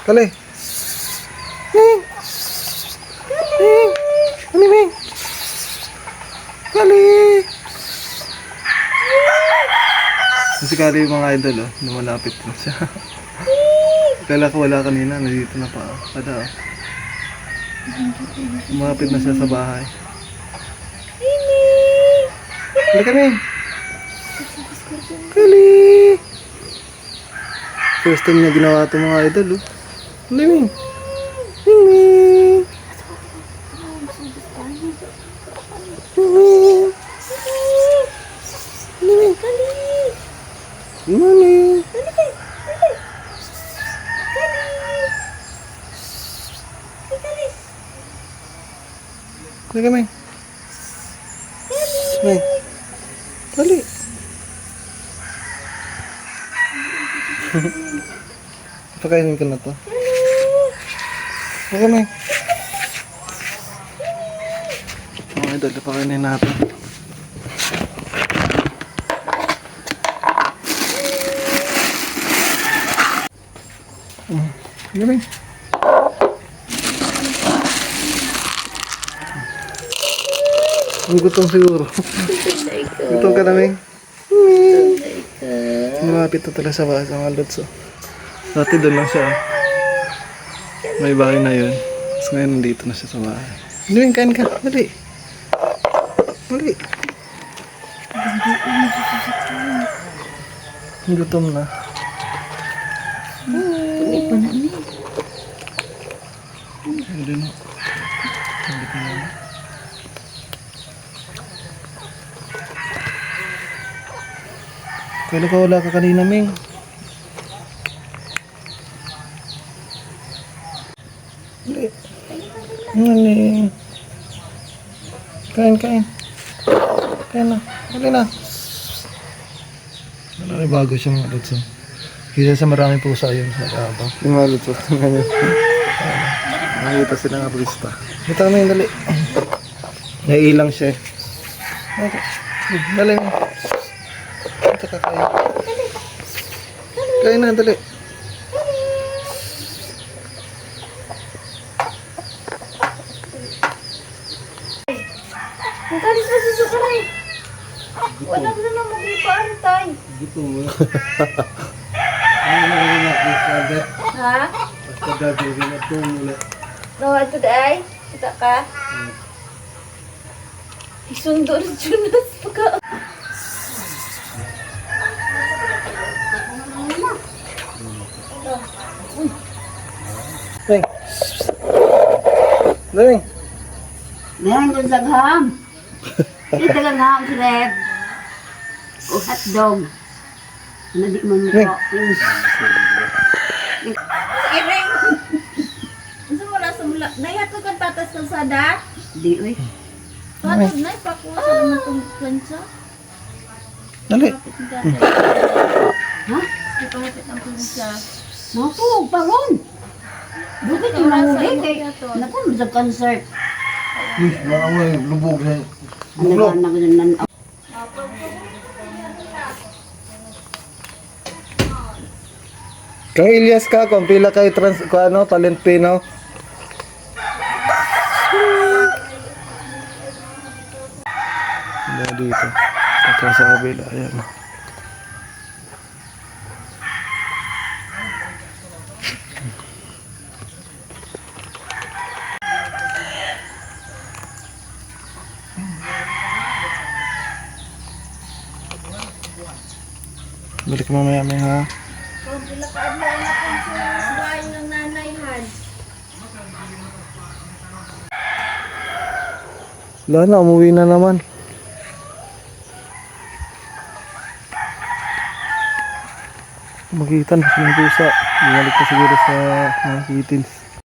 Kali. Ming. Ming. Kali, Ming. Kali. Si Kali yung mga idol, oh. Lumalapit na siya. Kala ko wala kanina. Nandito na pa. Kada, oh. Lumapit na siya sa bahay. Kali kami. Kali. First time niya ginawa ito mga idol, oh. Kali, Ming. Ming, Ming. Ming. Ming. Ming. Kali kami. Ming. Kali. Pakainin ko na to. Okay, Ming. Mga idol, pakainin natin. Okay, Ming. Ang gutom siguro. Gutom ka na, Ming. Lumapit na talaga sa bahay sa mga lods. Dati doon lang siya. May bahay na yun. Tapos ngayon nandito na siya sa bahay. Ming, kain ka. Dali. Dali. Gutom na. Hindi na. Hindi ka na. Kala ko wala ka kanina, Ming. Dali. Dali. Kain, kain. Kain na. Dali na. Wala na bago siya mga lods. Kisa sa maraming pusa yun sa kabang. Yung mga lods. Nakikita sila nga purista. Ito kami, dali. Naiilang siya eh. Okay. Dali. Ito ka kain. Kain na, dali. Ang kalis na susuka na eh. Wala ko na lang mag-ipaan tayo. Gutom mo. Ano na rin ako? Ha? Basta gagawin na ito mula. Nawa ito daay? Kita ka? Isundo rin Jonas pagka. Ming. Ming. Meron doon sa gaham. Ito lang gaham si Reb. O hotdog. Ano di mo nito? Iring! Ano wala sa mula? Nahihatod kang tatas ng sada? Di, uy. Hatod na, ipakuha sa naman itong plancha. Dali. Ha? Ipahapit ang plancha. Naku, paron. Bukit yung nahuli kay... Naku, sa concert. Uy, mga mo lubog na. Ano ba nagnanan? Kang Ilyas ka, kung pila kay talent Pino. Wala dito. Ito sa kabila, ayan. Balik mamaya may ha. Kung pilakaad mo ang akong suwayo ng nanay, Han. Wala na, umuwi na naman. Makita na siya ng pusa. Bumalik na siguro sa mga kittens.